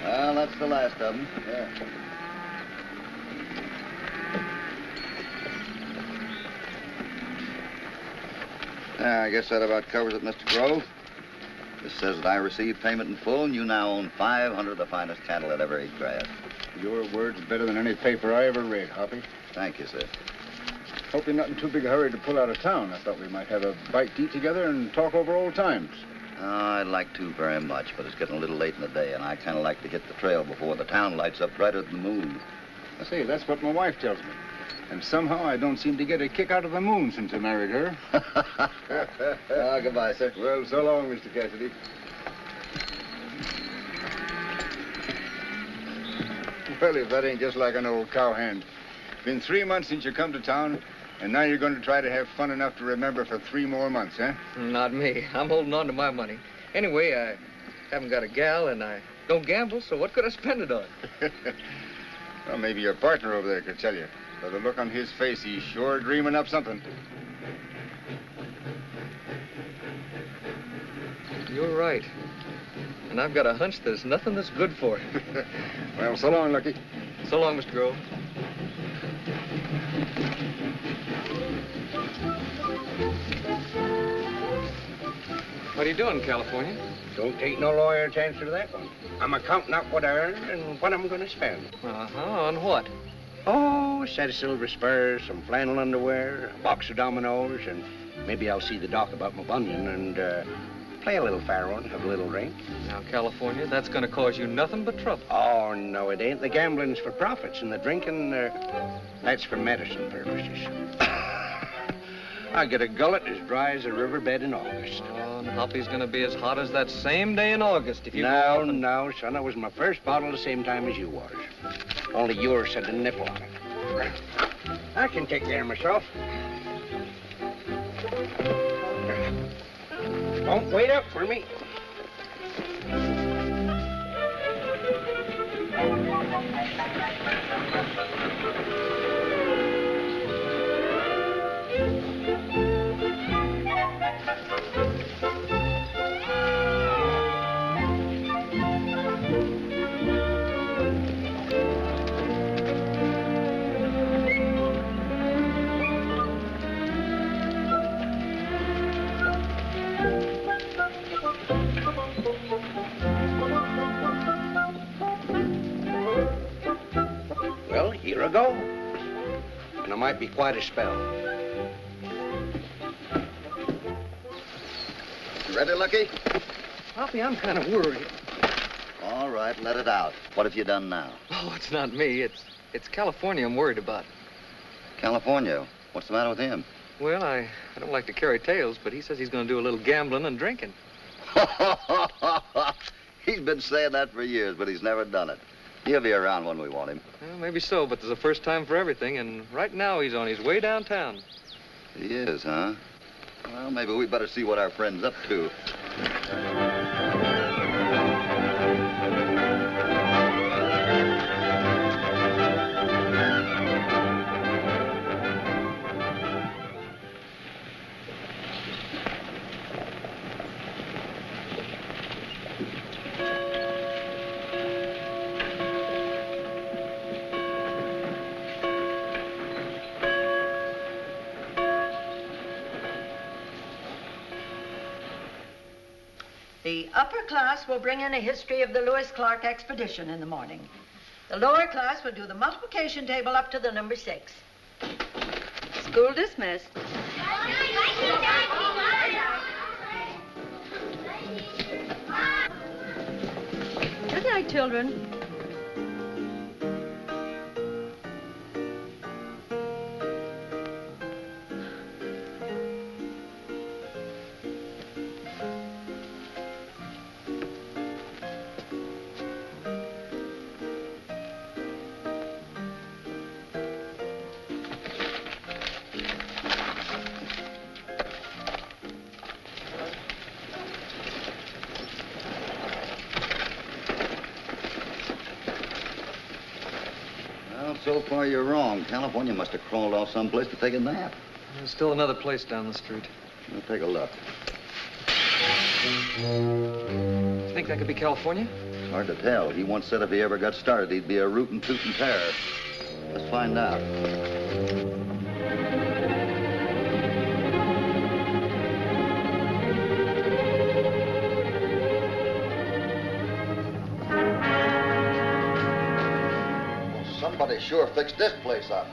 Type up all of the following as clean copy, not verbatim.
Well, that's the last of them. Yeah. I guess that about covers it, Mr. Grove. This says that I received payment in full, and you now own 500 of the finest cattle that ever ate grass. Your word's better than any paper I ever read, Hoppy. Thank you, sir. Hope you're not in too big a hurry to pull out of town. I thought we might have a bite to eat together and talk over old times. I'd like to very much, but it's getting a little late in the day, and I kind of like to hit the trail before the town lights up brighter than the moon. I say, that's what my wife tells me. And somehow I don't seem to get a kick out of the moon since I married her. Goodbye, sir. Well, so long, Mr. Cassidy. Well, if that ain't just like an old cowhand. Been 3 months since you come to town, and now you're going to try to have fun enough to remember for 3 more months, huh? Not me. I'm holding on to my money. Anyway, I haven't got a gal, and I don't gamble, so what could I spend it on? Well, maybe your partner over there could tell you. By the look on his face, he's sure dreaming up something. You're right. And I've got a hunch there's nothing that's good for him. Well, so long, Lucky. So long, Mr. Grove. What are you doing, California? Don't take no lawyer to answer that one. I'm a counting out what I earned and what I'm going to spend. Uh-huh. On what? Oh, a set of silver spurs, some flannel underwear, a box of dominoes, and maybe I'll see the doc about my bunion and play a little faro and have a little drink. Now, California, that's going to cause you nothing but trouble. Oh, no, it ain't. The gambling's for profits, and the drinking, that's for medicine purposes. I get a gullet as dry as a riverbed in August. Oh, and Hoppy's going to be as hot as that same day in August if you No, no, son. That was my first bottle the same time as you was. Only yours had a nipple on it. I can take care of myself. Don't wait up for me. Well, here I go. And it might be quite a spell. You ready, Lucky? Hoppy, I'm kind of worried. All right, let it out. What have you done now? Oh, it's not me. It's California I'm worried about. California. What's the matter with him? Well, I don't like to carry tales, but he says he's going to do a little gambling and drinking. He's been saying that for years, but he's never done it. He'll be around when we want him. Well, maybe so, but there's a first time for everything, and right now he's on his way downtown. He is, huh? Well, maybe we better see what our friend's up to. The upper class will bring in a history of the Lewis Clark expedition in the morning. The lower class will do the multiplication table up to the number 6. School dismissed. Good night, children. So far, you're wrong. California must have crawled off someplace to take a nap. There's still another place down the street. We'll take a look. You think that could be California? It's hard to tell. He once said if he ever got started, he'd be a rootin' tootin' terror. Let's find out. Somebody sure fixed this place up.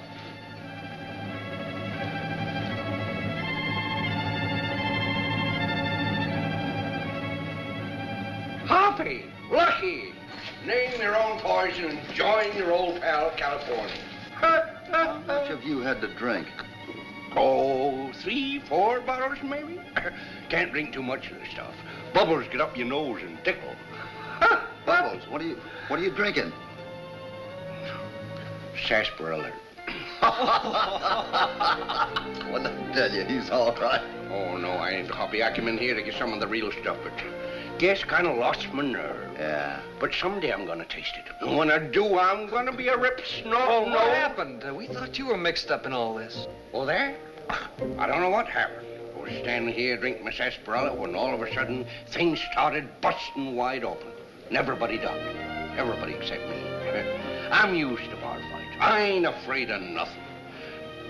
Hoppy, Lucky, name your own poison and join your old pal California. How much have you had to drink? Oh, 3, 4 bottles maybe. Can't drink too much of the stuff. Bubbles get up your nose and tickle. Bubbles, what are you drinking? Sarsaparilla. What did I tell you? He's all right. Oh, no, I ain't Hoppy. I came in here to get some of the real stuff, but guess kind of lost my nerve. Yeah. But someday I'm gonna taste it. And when I do, I'm gonna be a rip snort. What happened? We thought you were mixed up in all this. Oh, there? I don't know what happened. I was standing here drinking my sarsaparilla when all of a sudden things started busting wide open. And everybody ducked. Everybody except me. I'm used to bar fights. I ain't afraid of nothing.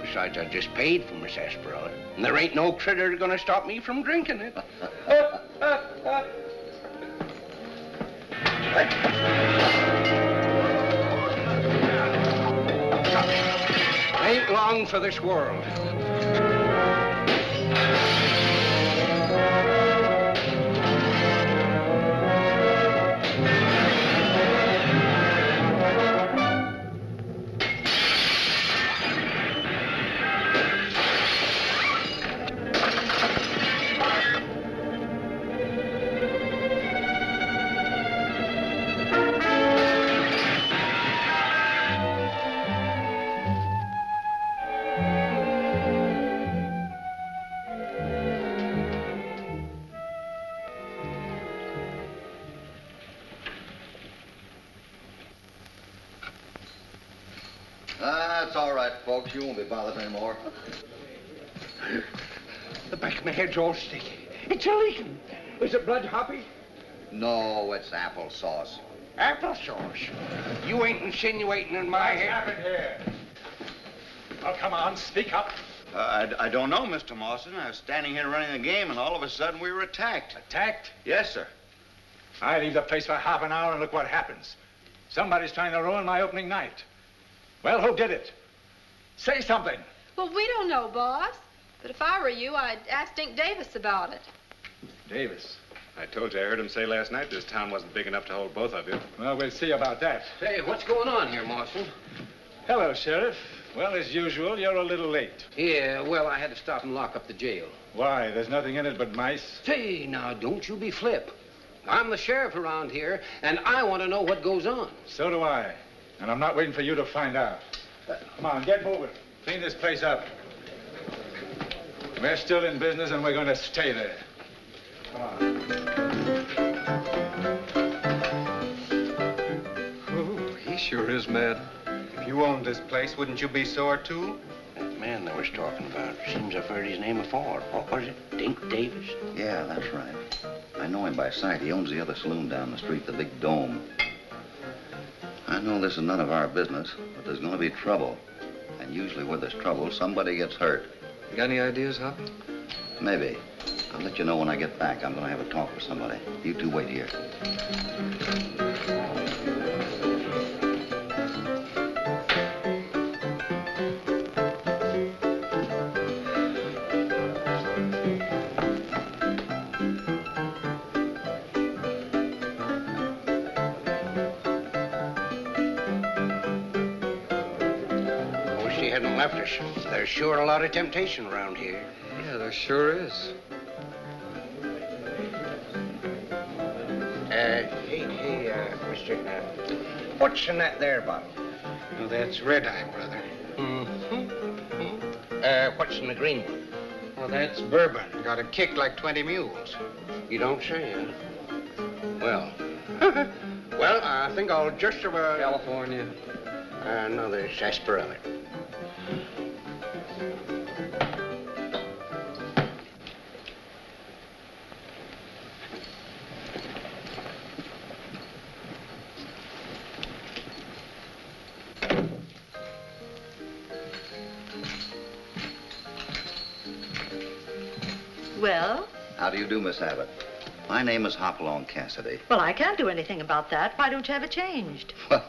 Besides, I just paid for my sarsaparilla, and there ain't no critter gonna stop me from drinking it. destruction. Ain't long for this world. That's all right, folks. You won't be bothered anymore. The back of my head's all sticky. It's a leaking. Is it blood, Hoppy? No, it's applesauce. Applesauce? You ain't insinuating in my head. What's happened here? Well, come on, speak up. I don't know, Mr. Mawson. I was standing here running the game, and all of a sudden we were attacked. Attacked? Yes, sir. I leave the place for half an hour and look what happens. Somebody's trying to ruin my opening night. Well, who did it? Say something. Well, we don't know, boss. But if I were you, I'd ask Dink Davis about it. Davis. I told you I heard him say last night this town wasn't big enough to hold both of you. Well, we'll see about that. Hey, what's going on here, Mawson? Hello, Sheriff. Well, as usual, you're a little late. Yeah, well, I had to stop and lock up the jail. Why? There's nothing in it but mice? Say, now, don't you be flip. I'm the sheriff around here, and I want to know what goes on. So do I. And I'm not waiting for you to find out. Come on, get moving. Clean this place up. We're still in business, and we're going to stay there. Come on. Oh, he sure is mad. If you owned this place, wouldn't you be sore, too? That man they was talking about, seems I've heard his name before. What was it, Dink Davis? Yeah, that's right. I know him by sight. He owns the other saloon down the street, the Big Dome. I know this is none of our business, but there's going to be trouble. And usually where there's trouble, somebody gets hurt. You got any ideas, Hoppy? Maybe. I'll let you know when I get back. I'm going to have a talk with somebody. You two wait here. Left us. There's sure a lot of temptation around here. Yeah, there sure is. Mister, what's in that there bottle? Oh, that's red eye, brother. What's in the green one? Oh, that's bourbon. Got a kick like 20 mules. You don't say, huh? Well, well, I think I'll just about... California. No, there's sarsaparilla. Well? How do you do, Miss Abbott? My name is Hopalong Cassidy. Well, I can't do anything about that. Why don't you have it changed? Well,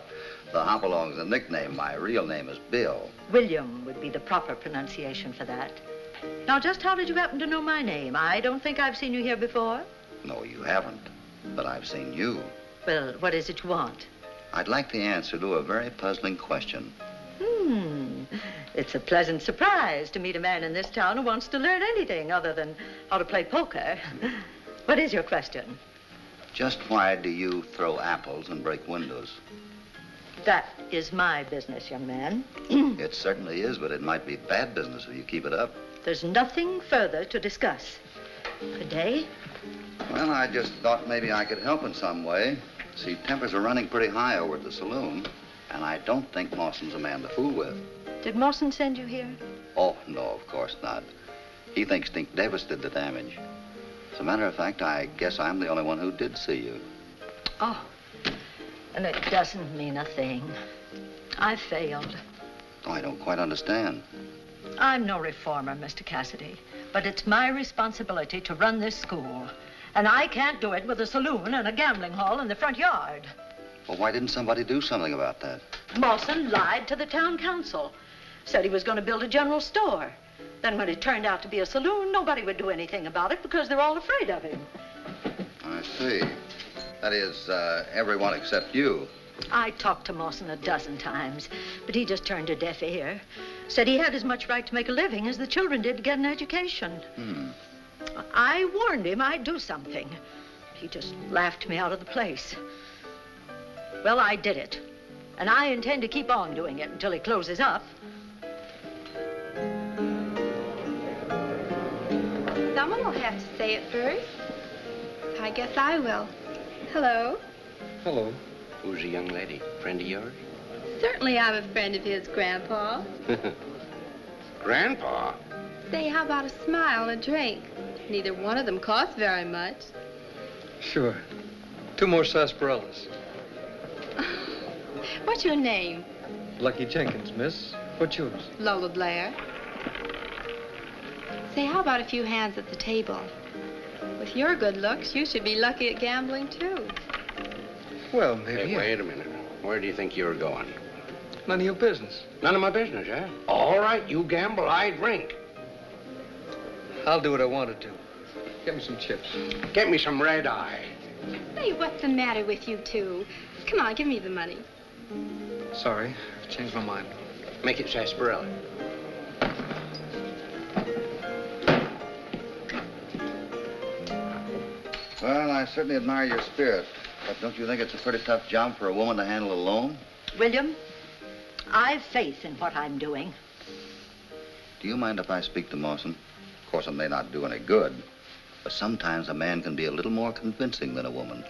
the Hopalong's a nickname. My real name is Bill. William would be the proper pronunciation for that. Now, just how did you happen to know my name? I don't think I've seen you here before. No, you haven't. But I've seen you. Well, what is it you want? I'd like the answer to a very puzzling question. It's a pleasant surprise to meet a man in this town who wants to learn anything other than how to play poker. What is your question? Just why do you throw apples and break windows? That is my business, young man. It certainly is, but it might be bad business if you keep it up. There's nothing further to discuss. Good day. Well, I just thought maybe I could help in some way. See, tempers are running pretty high over at the saloon, and I don't think Mawson's a man to fool with. Did Mawson send you here? Oh, no, of course not. He thinks Dink Davis did the damage. As a matter of fact, I guess I'm the only one who did see you. Oh, and it doesn't mean a thing. I failed. Oh, I don't quite understand. I'm no reformer, Mr. Cassidy, but it's my responsibility to run this school. And I can't do it with a saloon and a gambling hall in the front yard. Well, why didn't somebody do something about that? Mawson lied to the town council. Said he was going to build a general store. Then when it turned out to be a saloon, nobody would do anything about it because they're all afraid of him. I see. That is, everyone except you. I talked to Mawson a dozen times, but he just turned a deaf ear. Said he had as much right to make a living as the children did to get an education. I warned him I'd do something. He just laughed me out of the place. Well, I did it. And I intend to keep on doing it until he closes up. Someone will have to say it first. I guess I will. Hello. Hello. Who's the young lady? Friend of yours? Certainly I'm a friend of his, Grandpa. Grandpa? Say, how about a smile and a drink? Neither one of them costs very much. Sure. 2 more sarsaparillas. What's your name? Lucky Jenkins, miss. What's yours? Lola Blair. Say, how about a few hands at the table? With your good looks, you should be lucky at gambling, too. Well, maybe. Hey, wait a minute. Where do you think you're going? None of your business. None of my business, eh? All right, you gamble, I drink. I'll do what I want to do. Get me some chips. Get me some red eye. Hey, what's the matter with you two? Come on, give me the money. Sorry, I've changed my mind. Make it sarsaparilla. Well, I certainly admire your spirit. But don't you think it's a pretty tough job for a woman to handle alone? William, I've faith in what I'm doing. Do you mind if I speak to Mawson? Of course, it may not do any good. But sometimes a man can be a little more convincing than a woman.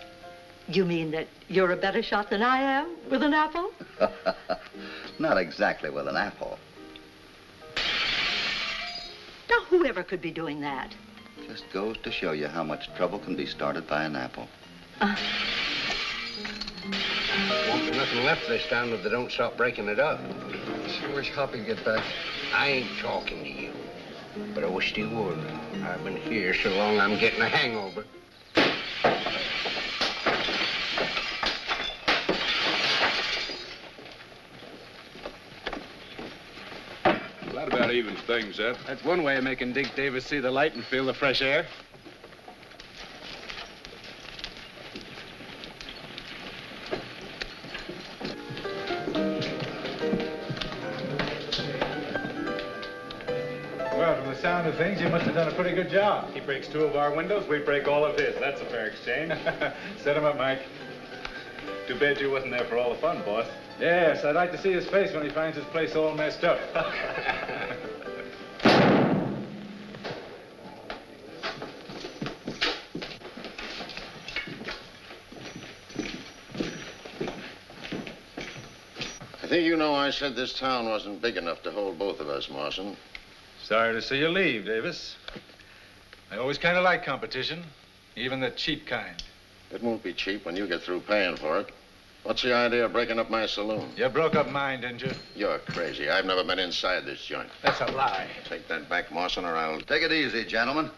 You mean that you're a better shot than I am with an apple? Not exactly with an apple. Now, whoever could be doing that? Just goes to show you how much trouble can be started by an apple. Won't be nothing left of this town if they don't stop breaking it up. Sure wish Hoppy'd get back. I ain't talking to you, but I wish they would. I've been here so long I'm getting a hangover. That about evens things up. That's one way of making Dick Davis see the light and feel the fresh air. Well, from the sound of things, you must have done a pretty good job. He breaks 2 of our windows, we break all of his. That's a fair exchange. Set him up, Mike. Too bad you wasn't there for all the fun, boss. Yes, I'd like to see his face when he finds his place all messed up. I think you know I said this town wasn't big enough to hold both of us, Mawson. Sorry to see you leave, Davis. I always kind of like competition, even the cheap kind. It won't be cheap when you get through paying for it. What's the idea of breaking up my saloon? You broke up mine, didn't you? You're crazy. I've never been inside this joint. That's a lie. Take that back, Mawson, or I'll... Take it easy, gentlemen.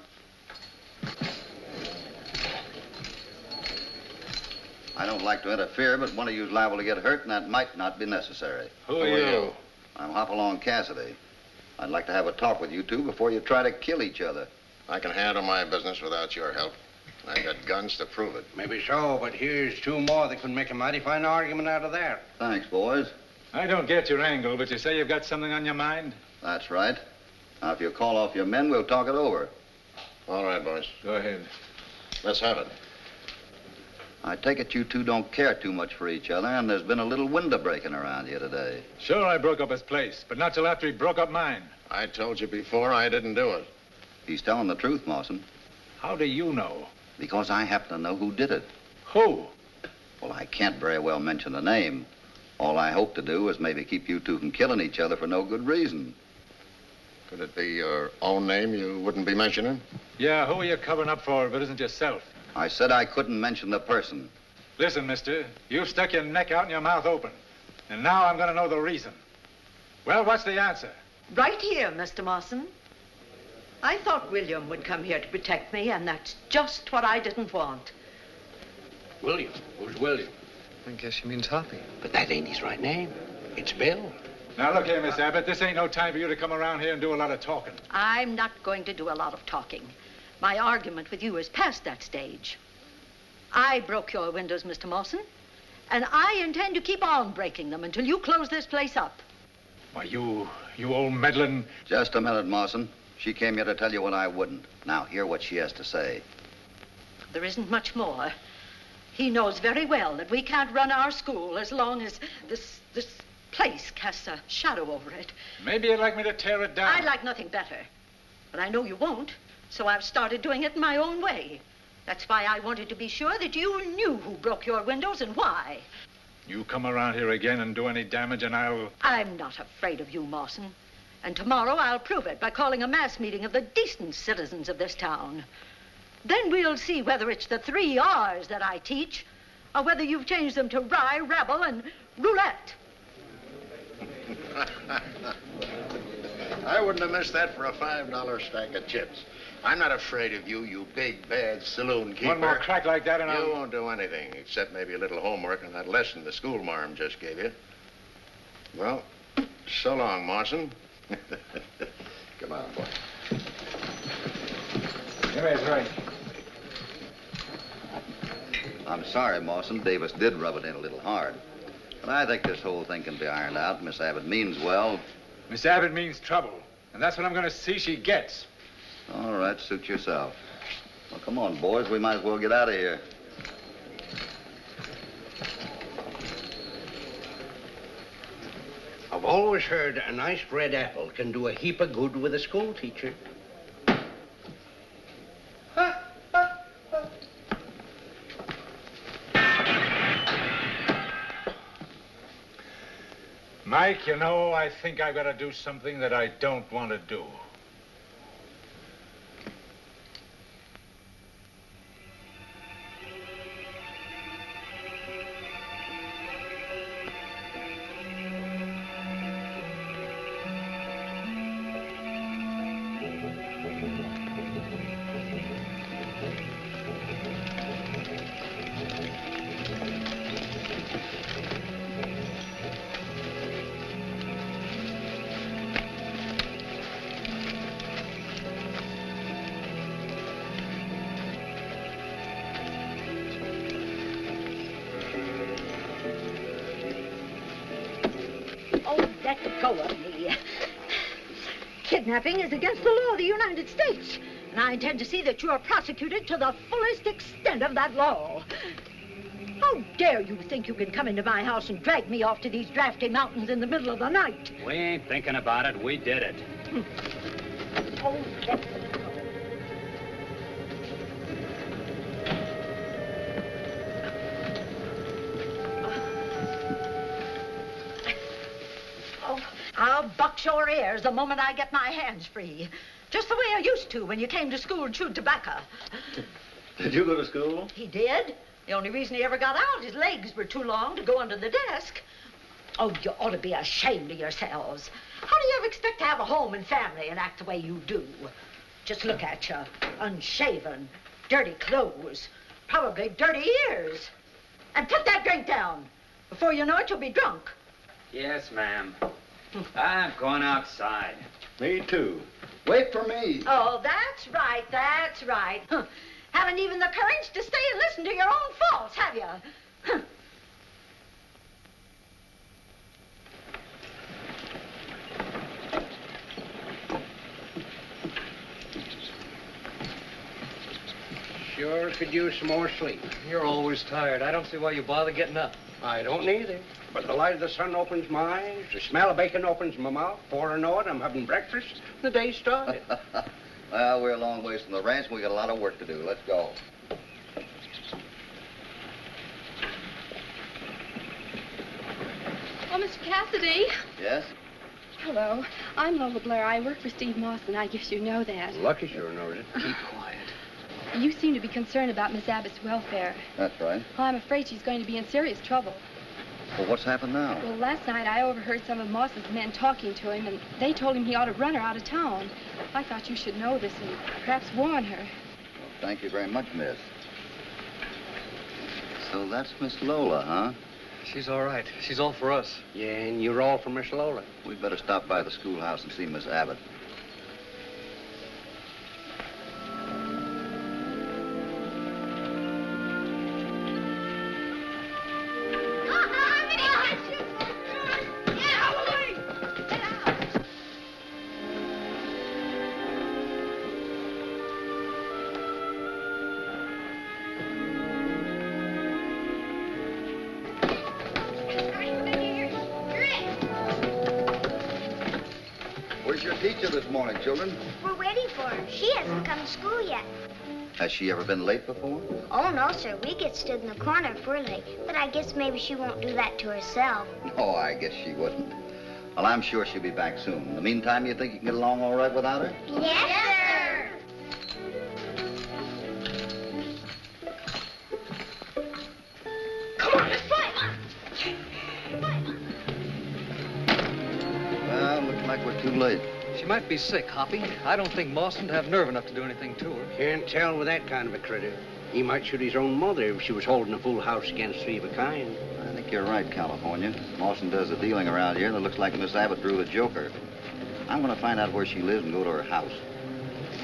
I don't like to interfere, but one of you's liable to get hurt, and that might not be necessary. Who are you? I'm Hopalong Cassidy. I'd like to have a talk with you two before you try to kill each other. I can handle my business without your help. I got guns to prove it. Maybe so, but here's 2 more that could make a mighty fine argument out of that. Thanks, boys. I don't get your angle, but you say you've got something on your mind? That's right. Now, if you call off your men, we'll talk it over. All right, boys. Go ahead. Let's have it. I take it you two don't care too much for each other, and there's been a little window breaking around here today. Sure, I broke up his place, but not till after he broke up mine. I told you before I didn't do it. He's telling the truth, Mawson. How do you know? Because I happen to know who did it. Who? Well, I can't very well mention the name. All I hope to do is maybe keep you two from killing each other for no good reason. Could it be your own name you wouldn't be mentioning? Yeah, who are you covering up for if it isn't yourself? I said I couldn't mention the person. Listen, mister, you've stuck your neck out and your mouth open. And now I'm going to know the reason. Well, what's the answer? Right here, Mr. Mawson. I thought William would come here to protect me, and that's just what I didn't want. William? Who's William? I guess she means Hoppy. But that ain't his right name. It's Bill. Now, look here, Miss Abbott. This ain't no time for you to come around here and do a lot of talking. I'm not going to do a lot of talking. My argument with you is past that stage. I broke your windows, Mr. Mawson, and I intend to keep on breaking them until you close this place up. Why, you old meddling... Just a minute, Mawson. She came here to tell you what I wouldn't. Now, hear what she has to say. There isn't much more. He knows very well that we can't run our school as long as this place casts a shadow over it. Maybe you'd like me to tear it down. I'd like nothing better. But I know you won't, so I've started doing it in my own way. That's why I wanted to be sure that you knew who broke your windows and why. You come around here again and do any damage and I'll... I'm not afraid of you, Mawson. And tomorrow I'll prove it by calling a mass meeting of the decent citizens of this town. Then we'll see whether it's the 3 R's that I teach, or whether you've changed them to rye, rabble, and roulette. I wouldn't have missed that for a $5 stack of chips. I'm not afraid of you, you big, bad saloon keeper. One more crack like that and You won't do anything, except maybe a little homework on that lesson the school marm just gave you. Well, so long, Mawson. Come on, boy. That's right. I'm sorry, Mawson. Davis did rub it in a little hard. But I think this whole thing can be ironed out. Miss Abbott means well. Miss Abbott means trouble. And that's what I'm going to see she gets. All right, suit yourself. Well, come on, boys. We might as well get out of here. I've always heard a nice red apple can do a heap of good with a school teacher. Mike, you know, I think I've got to do something that I don't want to do. Let go of me. Kidnapping is against the law of the United States, and I intend to see that you are prosecuted to the fullest extent of that law. How dare you think you can come into my house and drag me off to these drafty mountains in the middle of the night? We ain't thinking about it. We did it. Oh, let go. I'll box your ears the moment I get my hands free. Just the way I used to when you came to school and chewed tobacco. Did you go to school? He did. The only reason he ever got out, his legs were too long to go under the desk. Oh, you ought to be ashamed of yourselves. How do you ever expect to have a home and family and act the way you do? Just look at you, unshaven, dirty clothes, probably dirty ears. And put that drink down. Before you know it, you'll be drunk. Yes, ma'am. I'm going outside. Me too. Wait for me. Oh, that's right, that's right. Huh. Haven't even the courage to stay and listen to your own faults, have you? Huh. Sure could use some more sleep. You're always tired. I don't see why you bother getting up. I don't either. But the light of the sun opens my eyes, the smell of bacon opens my mouth. Before I know it, I'm having breakfast. The day's started. Well, we're a long ways from the ranch, and we got a lot of work to do. Let's go. Oh, Mr. Cassidy. Yes? Hello. I'm Lola Blair. I work for Steve Mawson. I guess you know that. Lucky sure knows it. Keep quiet. You seem to be concerned about Miss Abbott's welfare. That's right. Well, I'm afraid she's going to be in serious trouble. Well, what's happened now? Well, last night I overheard some of Mawson's men talking to him, and they told him he ought to run her out of town. I thought you should know this and perhaps warn her. Well, thank you very much, miss. So that's Miss Lola, huh? She's all right. She's all for us. Yeah, and you're all for Miss Lola. We'd better stop by the schoolhouse and see Miss Abbott. Where's your teacher this morning, children? We're waiting for her. She hasn't come to school yet. Has she ever been late before? Oh, no, sir. We get stood in the corner if we're late. But I guess maybe she won't do that to herself. No, I guess she wouldn't. Well, I'm sure she'll be back soon. In the meantime, you think you can get along all right without her? Yes, sir. Come on, let's play. Well, looks like we're too late. She might be sick, Hoppy. I don't think Mawson'd have nerve enough to do anything to her. Can't tell with that kind of a critter. He might shoot his own mother if she was holding a full house against three of a kind. I think you're right, California. Mawson does the dealing around here, and it looks like Miss Abbott drew the joker. I'm going to find out where she lives and go to her house.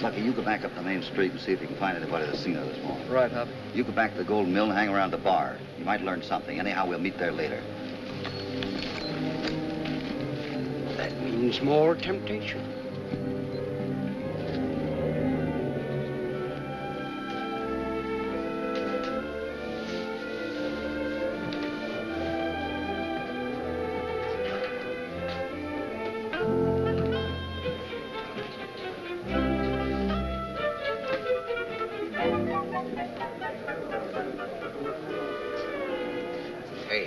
Lucky, you go back up the main street and see if you can find anybody that's seen her this morning. Right, Hoppy. You go back to the Golden Mill and hang around the bar. You might learn something. Anyhow, we'll meet there later. That means more temptation. Hey,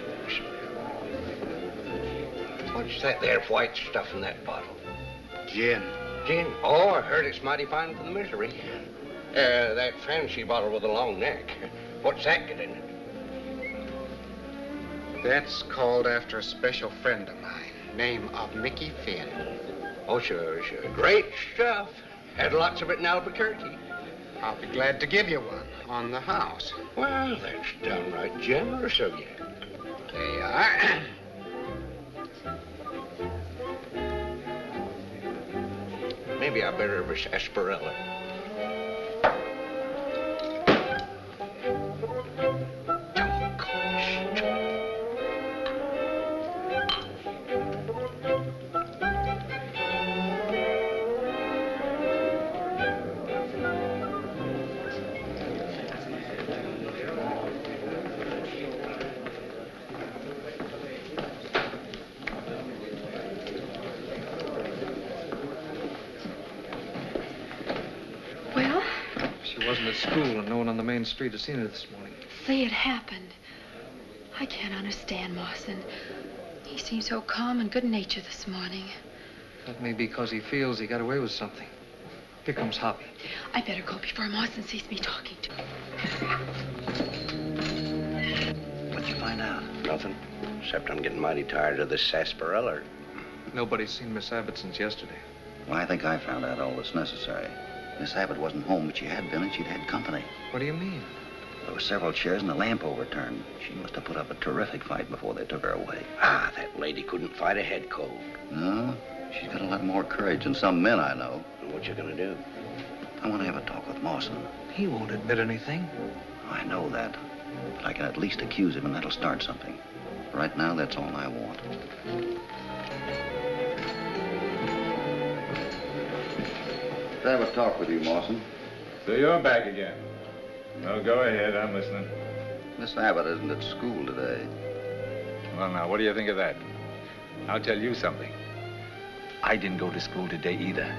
what's that there white stuff in that bottle? Gin. Gin? Oh, I heard it's mighty fine for the misery. That fancy bottle with a long neck. What's that get in it? That's called after a special friend of mine, name of Mickey Finn. Oh, sure. Great stuff. Had lots of it in Albuquerque. I'll be glad to give you one on the house. Well, that's downright generous of you. There you are. Maybe I better have a sarsaparilla. Well, She wasn't at school, and no one on the main street has seen her this morning. say it happened. I can't understand Mawson. He seemed so calm and good-natured this morning. That may be because he feels he got away with something. Here comes Hoppy. I better go before Mawson sees me talking to him. What'd you find out? Nothing, except I'm getting mighty tired of this sarsaparilla. Nobody's seen Miss Abbott since yesterday. Well, I think I found out all that's necessary. Miss Abbott wasn't home, but she had been, and she'd had company. What do you mean? There were several chairs and a lamp overturned. She must have put up a terrific fight before they took her away. Ah, that lady couldn't fight a head cold. No, she's got a lot more courage than some men I know. What you gonna do? I want to have a talk with Mawson. He won't admit anything. I know that. But I can at least accuse him, and that'll start something. Right now, that's all I want. Let's have a talk with you, Mawson. So you're back again. Well, go ahead. I'm listening. Miss Abbott isn't at school today. Well, now, what do you think of that? I'll tell you something. I didn't go to school today either.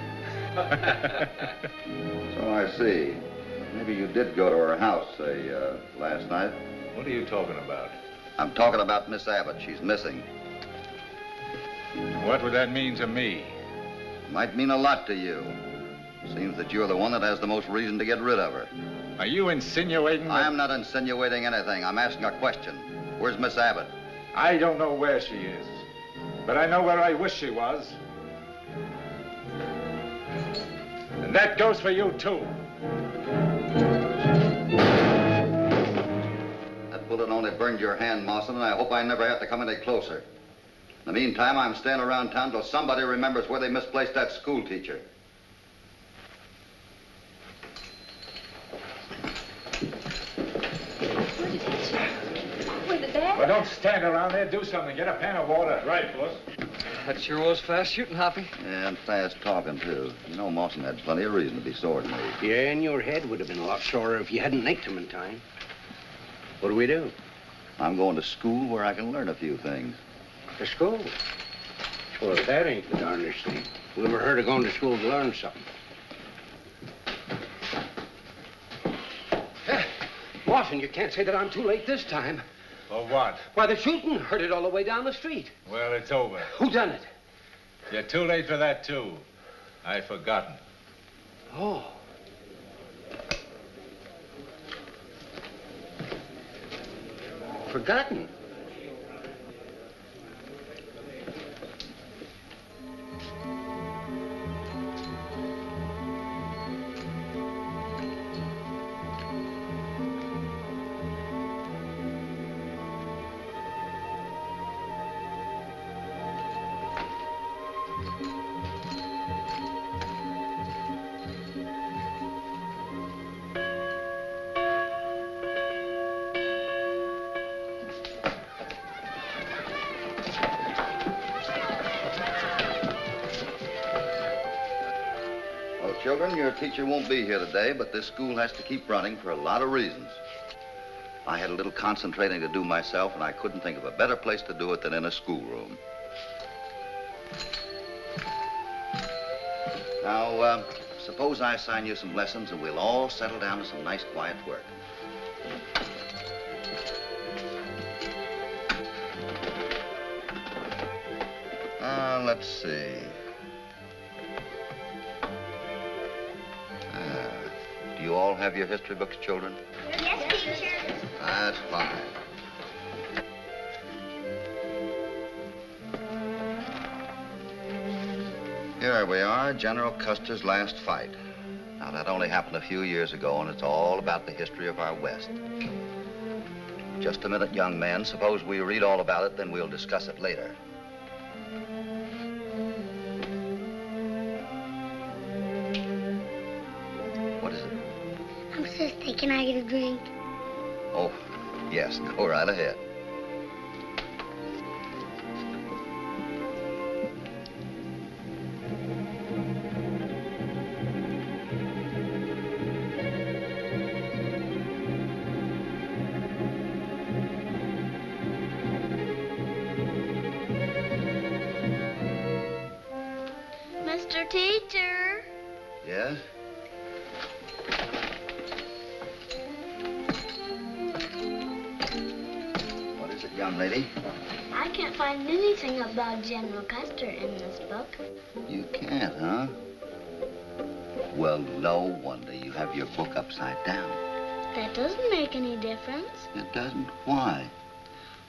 So I see. Maybe you did go to her house, say, last night. What are you talking about? I'm talking about Miss Abbott. She's missing. What would that mean to me? Might mean a lot to you. Seems that you're the one that has the most reason to get rid of her. Are you insinuating that... I'm not insinuating anything. I'm asking a question. Where's Miss Abbott? I don't know where she is, but I know where I wish she was. And that goes for you, too. That bullet only burned your hand, Mawson, and I hope I never have to come any closer. In the meantime, I'm staying around town till somebody remembers where they misplaced that school teacher. Was it Dad? Well, don't stand around there. Do something. Get a pan of water. Right, boss. That sure was fast shooting, Hoppy. Yeah, and fast talking, too. You know, Mawson had plenty of reason to be sore at me. Yeah, and your head would have been a lot sorer if you hadn't nicked him in time. What do we do? I'm going to school where I can learn a few things. To school? Well, if that ain't the darndest thing. Who ever heard of going to school to learn something? Watson, you can't say that I'm too late this time. For what? Why, the shooting heard it all the way down the street. Well, it's over. Who done it? You're too late for that, too. I've forgotten. Oh. Forgotten? Children, your teacher won't be here today, but this school has to keep running for a lot of reasons. I had a little concentrating to do myself, and I couldn't think of a better place to do it than in a schoolroom. Now, suppose I assign you some lessons, and we'll all settle down to some nice, quiet work. Let's see. Do you all have your history books, children? Yes, teacher. That's fine. Here we are, General Custer's last fight. Now, that only happened a few years ago, and it's all about the history of our West. Just a minute, young man. Suppose we read all about it, then we'll discuss it later. I'm thirsty. Can I get a drink? Oh, yes. Go right ahead. Mr. Teacher. Yes? Young lady? I can't find anything about General Custer in this book. You can't, huh? Well, no wonder you have your book upside down. That doesn't make any difference. It doesn't? Why?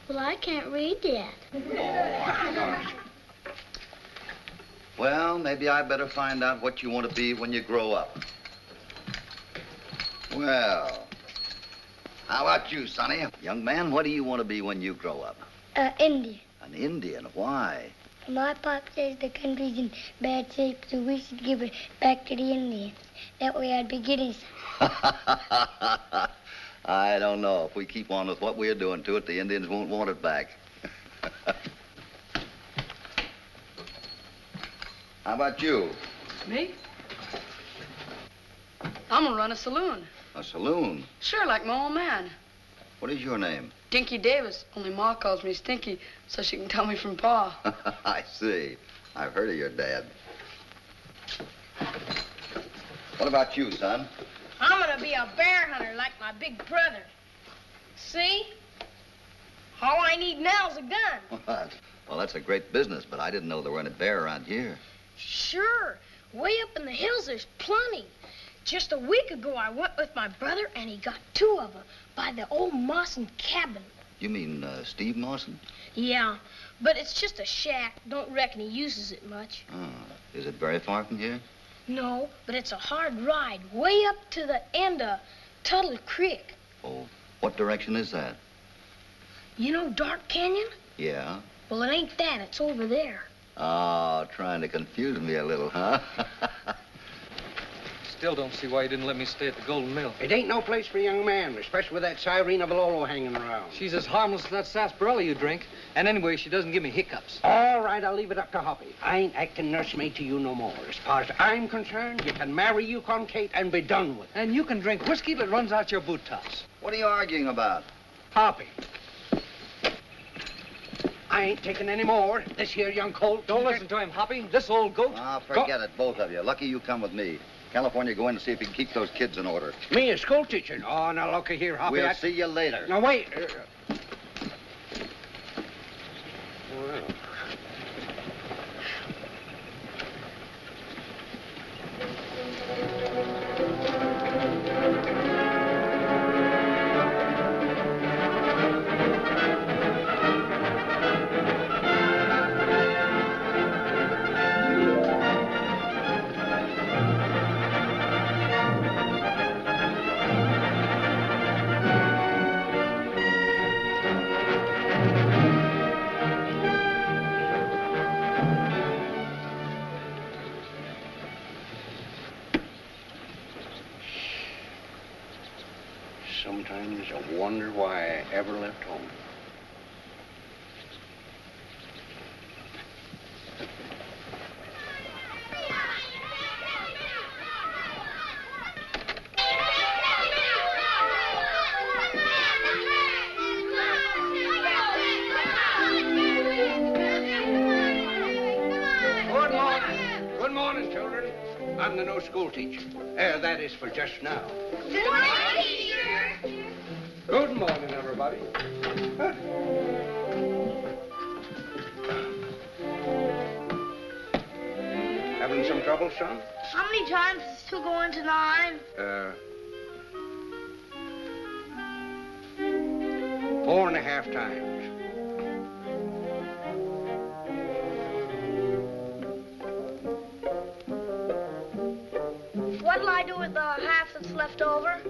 Well, I can't read yet. Oh, well, maybe I better find out what you want to be when you grow up. Well... how about you, Sonny? Young man, what do you want to be when you grow up? Indian. An Indian? Why? My pop says the country's in bad shape, so we should give it back to the Indians. That way I'd be getting some. I don't know. If we keep on with what we're doing to it, the Indians won't want it back. How about you? Me? I'm gonna run a saloon. A saloon? Sure, like my old man. What is your name? Dinky Davis. Only Ma calls me Stinky so she can tell me from Pa. I see. I've heard of your dad. What about you, son? I'm gonna be a bear hunter like my big brother. See? All I need now is a gun. Well, that's a great business, but I didn't know there were any bear around here. Sure. Way up in the hills, there's plenty. Just a week ago, I went with my brother, and he got 2 of them by the old Mawson cabin. You mean Steve Mawson? Yeah, but it's just a shack. Don't reckon he uses it much. Oh, is it very far from here? No, but it's a hard ride, way up to the end of Tuttle Creek. Oh, what direction is that? You know Dark Canyon? Yeah? Well, it ain't that. It's over there. Oh, trying to confuse me a little, huh? Still don't see why you didn't let me stay at the Golden Mill. It ain't no place for a young man, especially with that siren of a Lolo hanging around. She's as harmless as that sarsaparilla you drink. And anyway, she doesn't give me hiccups. All right, I'll leave it up to Hoppy. I ain't acting nursemaid to you no more. As far as I'm concerned, you can marry Yukon Kate and be done with it. And you can drink whiskey that runs out your boot tops. What are you arguing about? Hoppy. I ain't taking any more. This here young colt. Don't listen to him, Hoppy. This old goat. Ah, forget it, both of you. Lucky you come with me. California, go in and see if you can keep those kids in order. Me, a school teacher? Oh, now looky here, Hoppy. We'll see you later. Now, wait. Well. Sometimes I wonder why I ever left home. Good morning. Good morning, children. I'm the no school teacher. That is for just now. Good morning, teacher. Good morning, everybody. Having some trouble, son? How many times does 2 go into 9? 4.5 times. What'll I do with the half that's left over?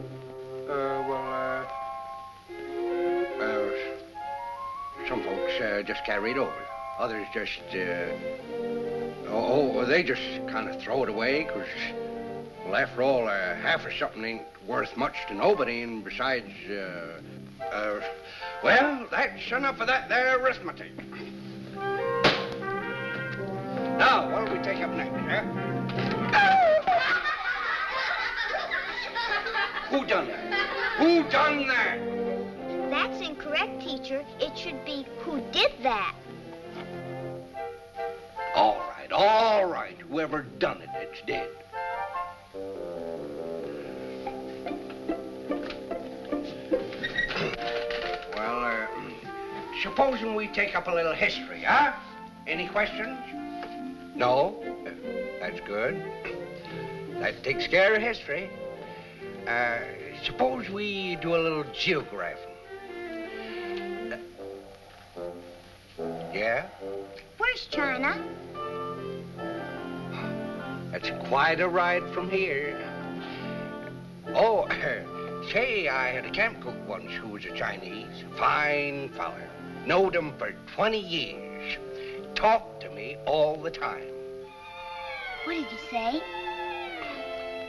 Some folks just carry it over. Others just, they just kind of throw it away, because, well, after all, half of something ain't worth much to nobody, and besides, well, that's enough of that there arithmetic. Now, what'll we take up next, huh? Who done that? Who done that? That's incorrect, teacher. It should be, who did that? All right. Whoever done it, it's dead. Well, supposing we take up a little history, huh? Any questions? No? That's good. That takes care of history. Suppose we do a little geographing. Yeah? Where's China? That's quite a ride from here. Oh, say, I had a camp cook once who was a Chinese. Fine fella. Knowed him for 20 years. Talked to me all the time. What did he say?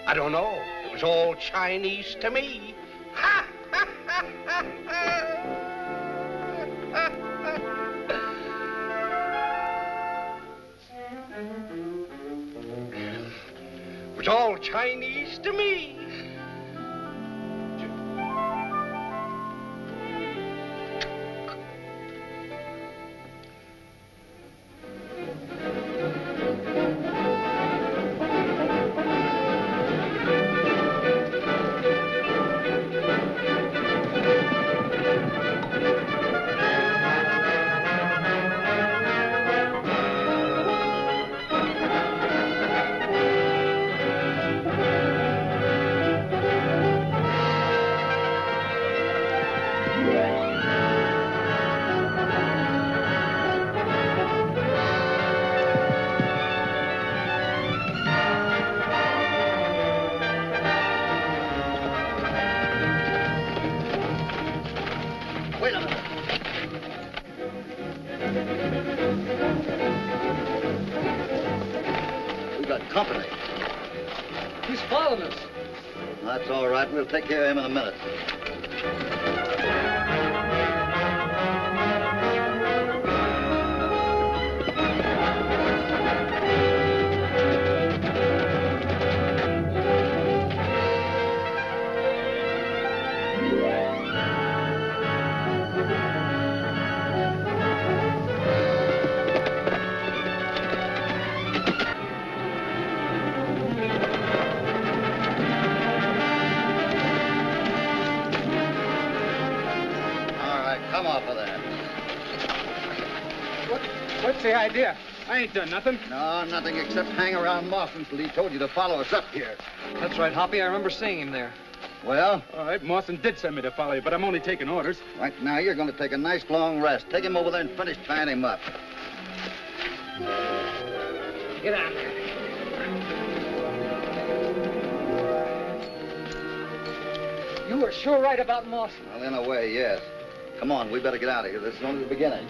I don't know. It was all Chinese to me. It was all Chinese to me. company. He's following us. That's all right. We'll take care of him in a minute. Come off of that. What's the idea? I ain't done nothing. No, nothing except hang around Mawson until he told you to follow us up here. That's right, Hoppy. I remember seeing him there. Well? All right, Mawson did send me to follow you, but I'm only taking orders. Right now, you're going to take a nice long rest. Take him over there and finish tying him up. Get out there. You were sure right about Mawson. Well, in a way, yes. Come on, we better get out of here. This is only the beginning.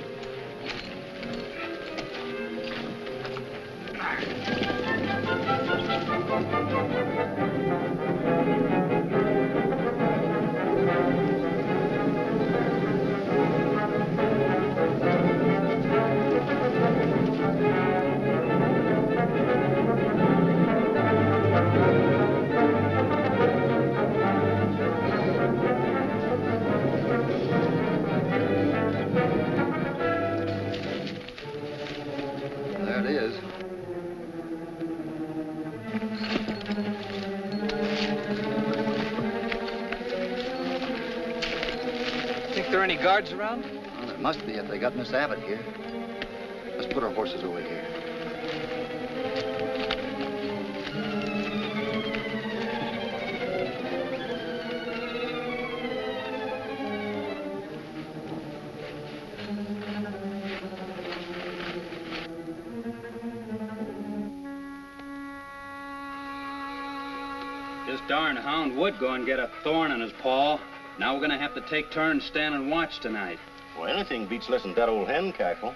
Any guards around? Well, there must be if they got Miss Abbott here. Let's put our horses over here. This darn hound would go and get a thorn in his paw. Now we're gonna have to take turns standing watch tonight. Well, anything beats listening to that old hen cackle.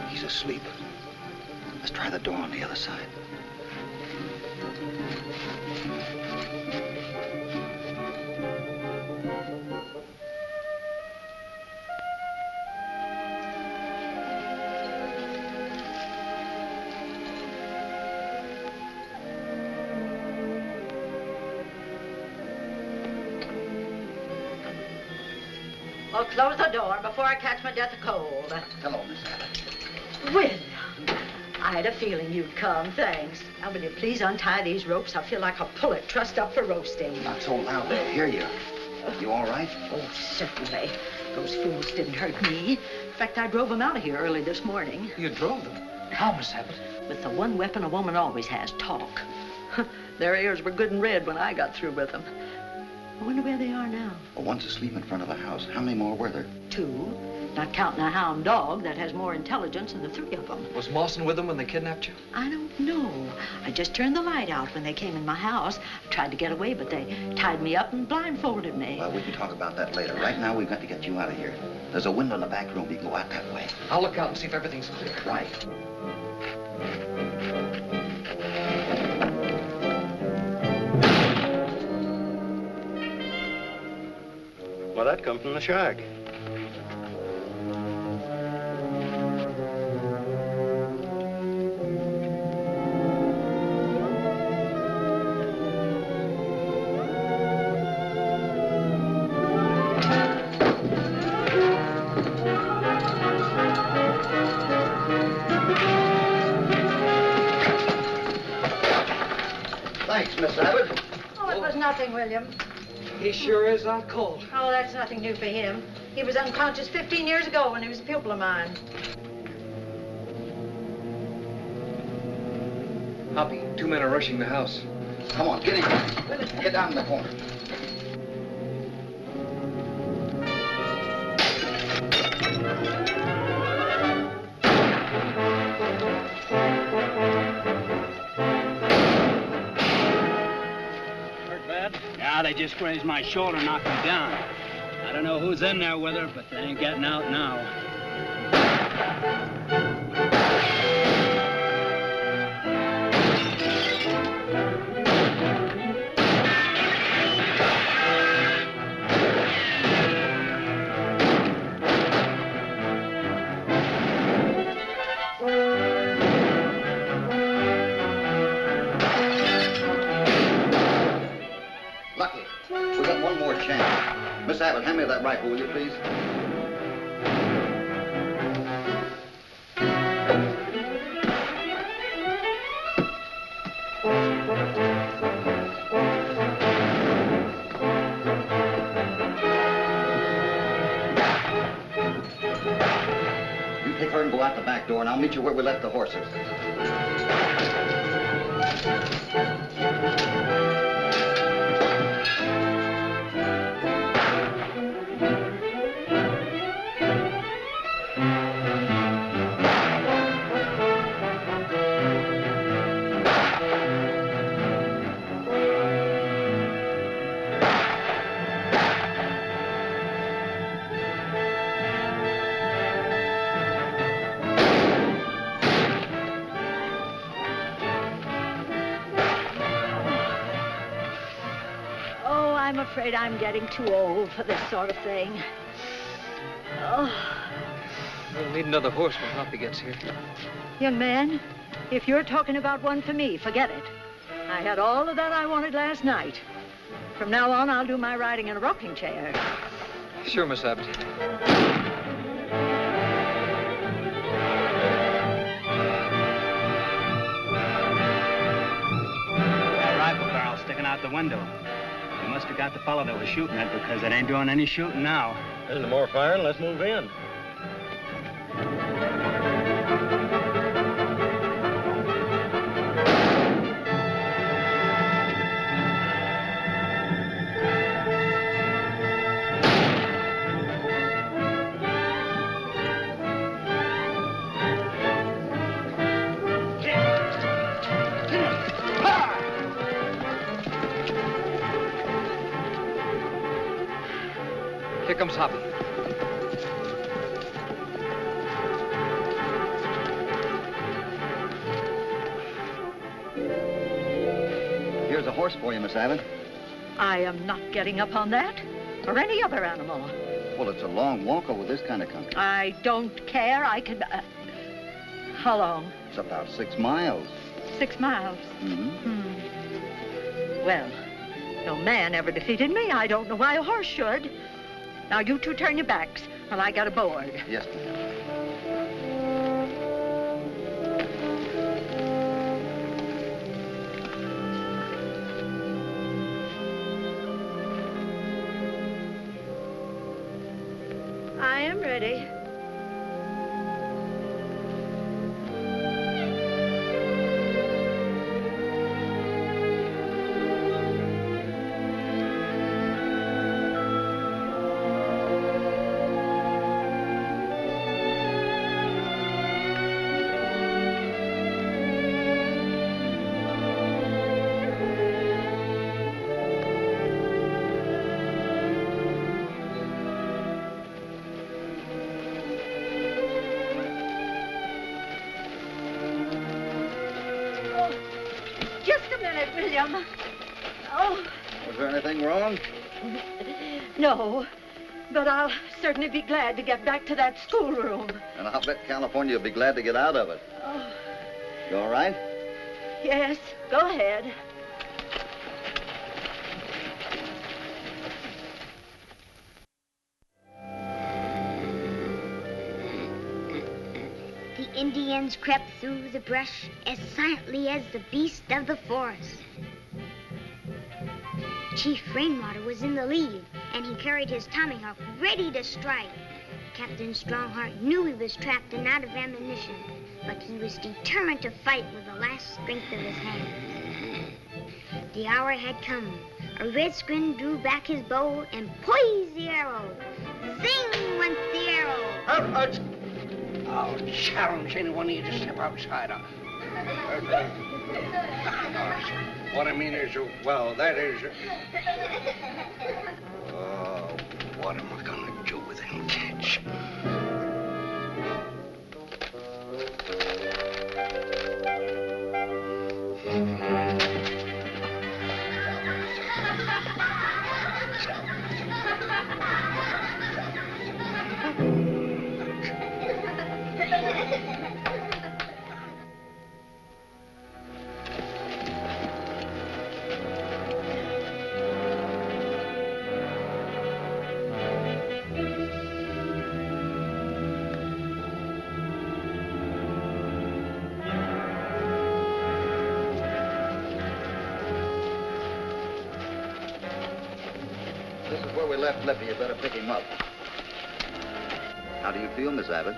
He's asleep. Let's try the door on the other side. Well, close the door before I catch my death of cold. Hello, Miss Abbott. William, I had a feeling you'd come. Thanks. Now, will you please untie these ropes? I feel like a pullet trussed up for roasting. Not so loud, they'll hear you. You all right? Oh, certainly. Those fools didn't hurt me. In fact, I drove them out of here early this morning. You drove them? How, Miss Abbott? With the one weapon a woman always has, talk. Their ears were good and red when I got through with them. I wonder where they are now. Well, one's asleep in front of the house. How many more were there? 2, not counting a hound dog that has more intelligence than the 3 of them. Was Mawson with them when they kidnapped you? I don't know. I just turned the light out when they came in my house. I tried to get away, but they tied me up and blindfolded me. Well, we can talk about that later. Right now, we've got to get you out of here. There's a window in the back room. You can go out that way. I'll look out and see if everything's clear. Right. Well, that come from the shack. Thanks, Miss Abbott. Oh, it was nothing, William. He sure is out cold. Oh, that's nothing new for him. He was unconscious 15 years ago when he was a pupil of mine. Hoppy, 2 men are rushing the house. Come on, get in. Get down in the corner. Hurt bad? Yeah, they just grazed my shoulder, knocked me down. I don't know who's in there with her, but they ain't getting out now. Lucky. We got one more chance. Miss Abbott, hand me that rifle, will you, please? You take her and go out the back door, and I'll meet you where we left the horses. I'm afraid I'm getting too old for this sort of thing. Oh. We'll need another horse when Hoppy gets here. Young man, if you're talking about one for me, forget it. I had all of that I wanted last night. From now on, I'll do my riding in a rocking chair. Sure, Miss Abbott. That rifle barrel sticking out the window. You must have got the fellow that was shooting it, because it ain't doing any shooting now. There's no more firing. Let's move in. Here comes Hoppy. Here's a horse for you, Miss Abbott. I am not getting up on that, or any other animal. Well, it's a long walk over this kind of country. I don't care. I could... how long? It's about 6 miles. 6 miles? Mm-hmm. Well, no man ever defeated me. I don't know why a horse should. Now, you two turn your backs while I got aboard. Yes, ma'am. I am ready. William. Oh. Was there anything wrong? No, but I'll certainly be glad to get back to that schoolroom. And I'll bet California will be glad to get out of it. Oh. You all right? Yes, go ahead. The Indians crept through the brush as silently as the beast of the forest. Chief Rainwater was in the lead, and he carried his tomahawk ready to strike. Captain Strongheart knew he was trapped and out of ammunition, but he was determined to fight with the last strength of his hands. The hour had come. A redskin drew back his bow and poised the arrow. Zing went the arrow. I'll challenge anyone here to step outside. What I mean is, well, that is... what am I gonna do with them kids? This is where we left Lippy. You better pick him up. How do you feel, Miss Abbott?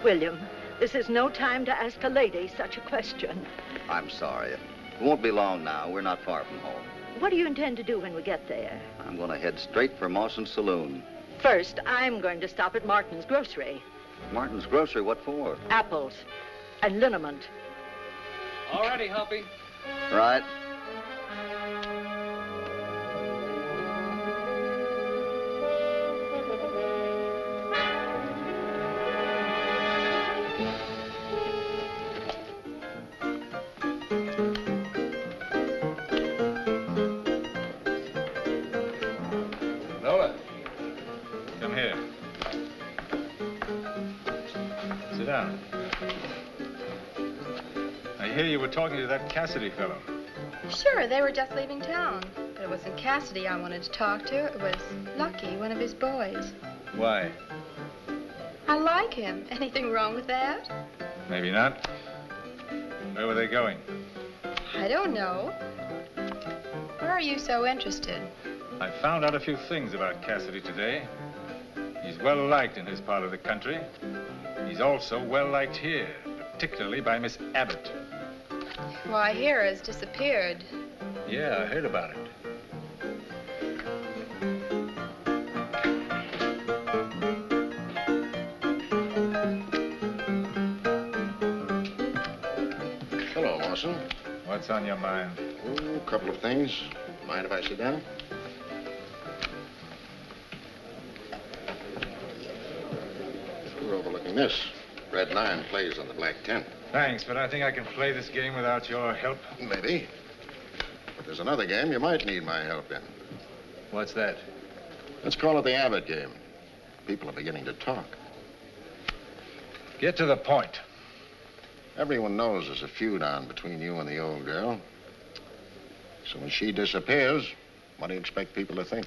William, this is no time to ask a lady such a question. I'm sorry. It won't be long now. We're not far from home. What do you intend to do when we get there? I'm going to head straight for Mawson's saloon. First, I'm going to stop at Martin's grocery. Martin's grocery? What for? Apples and liniment. All righty, Hoppy. Right. Lola, come here. Sit down. I hear you were talking to that Cassidy fellow. Sure, they were just leaving town. But it wasn't Cassidy I wanted to talk to. It was Lucky, one of his boys. Why? I like him. Anything wrong with that? Maybe not. Where were they going? I don't know. Why are you so interested? I found out a few things about Cassidy today. He's well liked in his part of the country. He's also well liked here, particularly by Miss Abbott. Why, Hera has disappeared. Yeah, I heard about it. Hello, Lawson. What's on your mind? Oh, a couple of things. Mind if I sit down? We're overlooking this. Red 9 plays on the black 10. Thanks, but I think I can play this game without your help. Maybe. But there's another game you might need my help in. What's that? Let's call it the Abbott game. People are beginning to talk. Get to the point. Everyone knows there's a feud on between you and the old girl. So when she disappears, what do you expect people to think?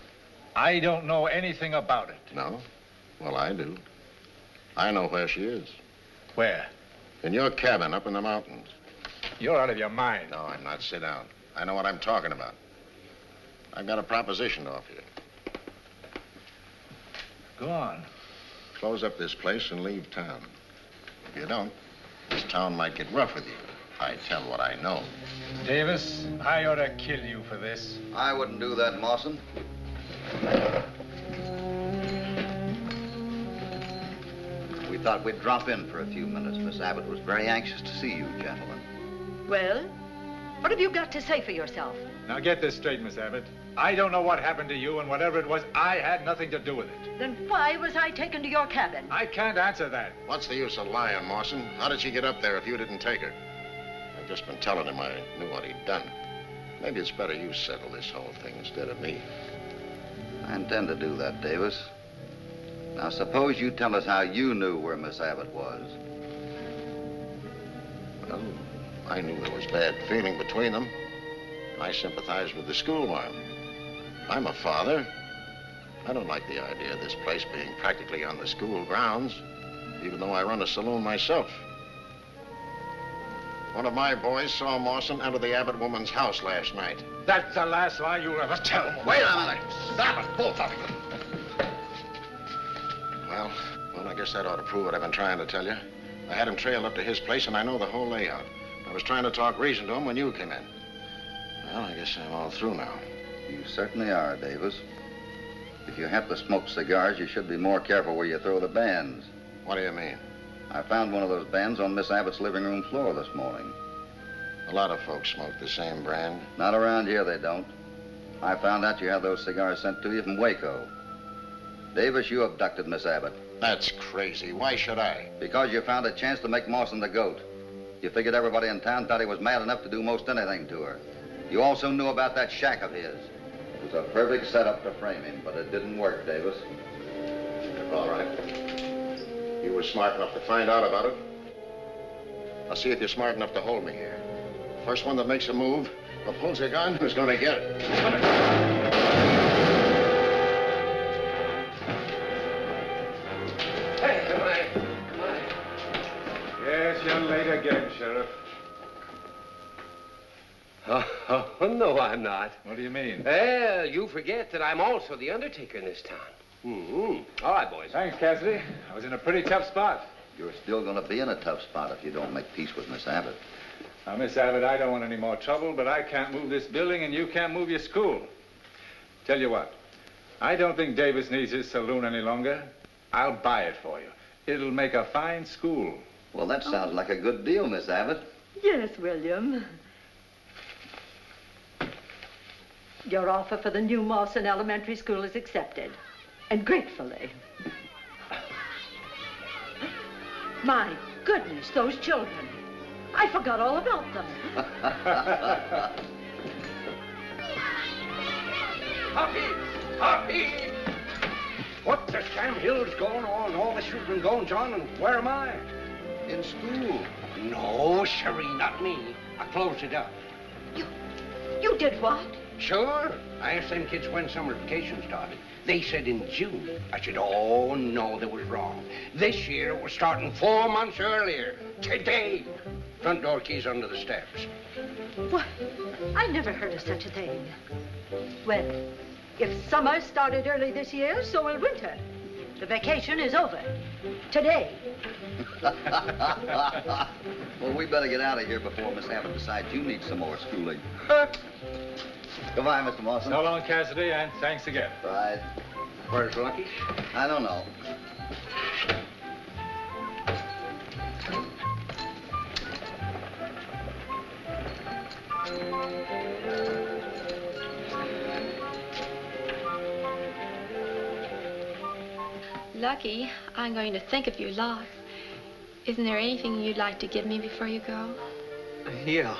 I don't know anything about it. No? Well, I do. I know where she is. Where? In your cabin up in the mountains. You're out of your mind. No, I'm not. Sit down. I know what I'm talking about. I've got a proposition to offer you. Go on. Close up this place and leave town. If you don't, this town might get rough with you. I tell what I know. Davis, I ought to kill you for this. I wouldn't do that, Mawson. We thought we'd drop in for a few minutes. Miss Abbott was very anxious to see you, gentlemen. Well, what have you got to say for yourself? Now get this straight, Miss Abbott. I don't know what happened to you, and whatever it was, I had nothing to do with it. Then why was I taken to your cabin? I can't answer that. What's the use of lying, Mawson? How did she get up there if you didn't take her? I've just been telling him I knew what he'd done. Maybe it's better you settle this whole thing instead of me. I intend to do that, Davis. Now, suppose you tell us how you knew where Miss Abbott was. Well, I knew there was bad feeling between them. I sympathized with the schoolmarm. I'm a father. I don't like the idea of this place being practically on the school grounds, even though I run a saloon myself. One of my boys saw Mawson enter the Abbott woman's house last night. That's the last lie you'll ever tell. Wait a minute. Stop it, both of you. Well, guess that ought to prove what I've been trying to tell you. I had him trailed up to his place, and I know the whole layout. I was trying to talk reason to him when you came in. Well, I guess I'm all through now. You certainly are, Davis. If you have to smoke cigars, you should be more careful where you throw the bands. What do you mean? I found one of those bands on Miss Abbott's living room floor this morning. A lot of folks smoke the same brand. Not around here, they don't. I found out you had those cigars sent to you from Waco. Davis, you abducted Miss Abbott. That's crazy. Why should I? Because you found a chance to make Mawson the goat. You figured everybody in town thought he was mad enough to do most anything to her. You also knew about that shack of his. It was a perfect setup to frame him, but it didn't work, Davis. All right. You were smart enough to find out about it. I'll see if you're smart enough to hold me here. First one that makes a move or pulls a gun is going to get it. Hey, come on. Yes, you're late again, Sheriff. Oh, no, I'm not. What do you mean? Well, you forget that I'm also the undertaker in this town. All right, boys. Thanks, Cassidy. I was in a pretty tough spot. You're still going to be in a tough spot if you don't make peace with Miss Abbott. Now, Miss Abbott, I don't want any more trouble, but I can't move this building and you can't move your school. Tell you what, I don't think Davis needs his saloon any longer. I'll buy it for you. It'll make a fine school. Well, that sounds like a good deal, Miss Abbott. Yes, William. Your offer for the new Mawson Elementary School is accepted. And gratefully. My goodness, those children. I forgot all about them. Hoppy! Hoppy! What the Sam Hill's going on? All the shooting and goings on, and where am I? In school. No, Sherry, not me. I closed it up. You did what? Sure. I asked them kids when summer vacation started. They said in June. I said, oh, no, they was wrong. This year it was starting 4 months earlier. Today. Front door keys under the steps. What? I never heard of such a thing. Well, if summer started early this year, so will winter. The vacation is over. Today. Well, we better get out of here before Miss Abbott decides you need some more schooling. Goodbye, Mr. Mawson. So long, Cassidy, and thanks again. Right. Where's Lucky? I don't know. Lucky, I'm going to think of you a lot. Isn't there anything you'd like to give me before you go? Yeah.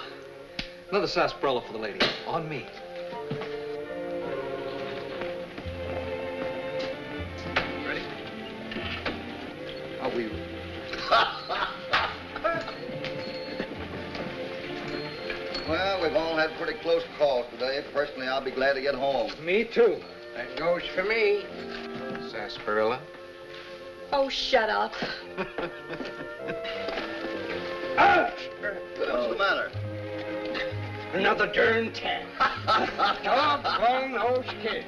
Another sarsaparilla for the lady. On me. Ready? How we... Well, we've all had pretty close calls today. Personally, I'll be glad to get home. Me too. That goes for me. Sarsaparilla? Oh, shut up. Ouch! What's the matter? Another darn 10. Doggone those kids.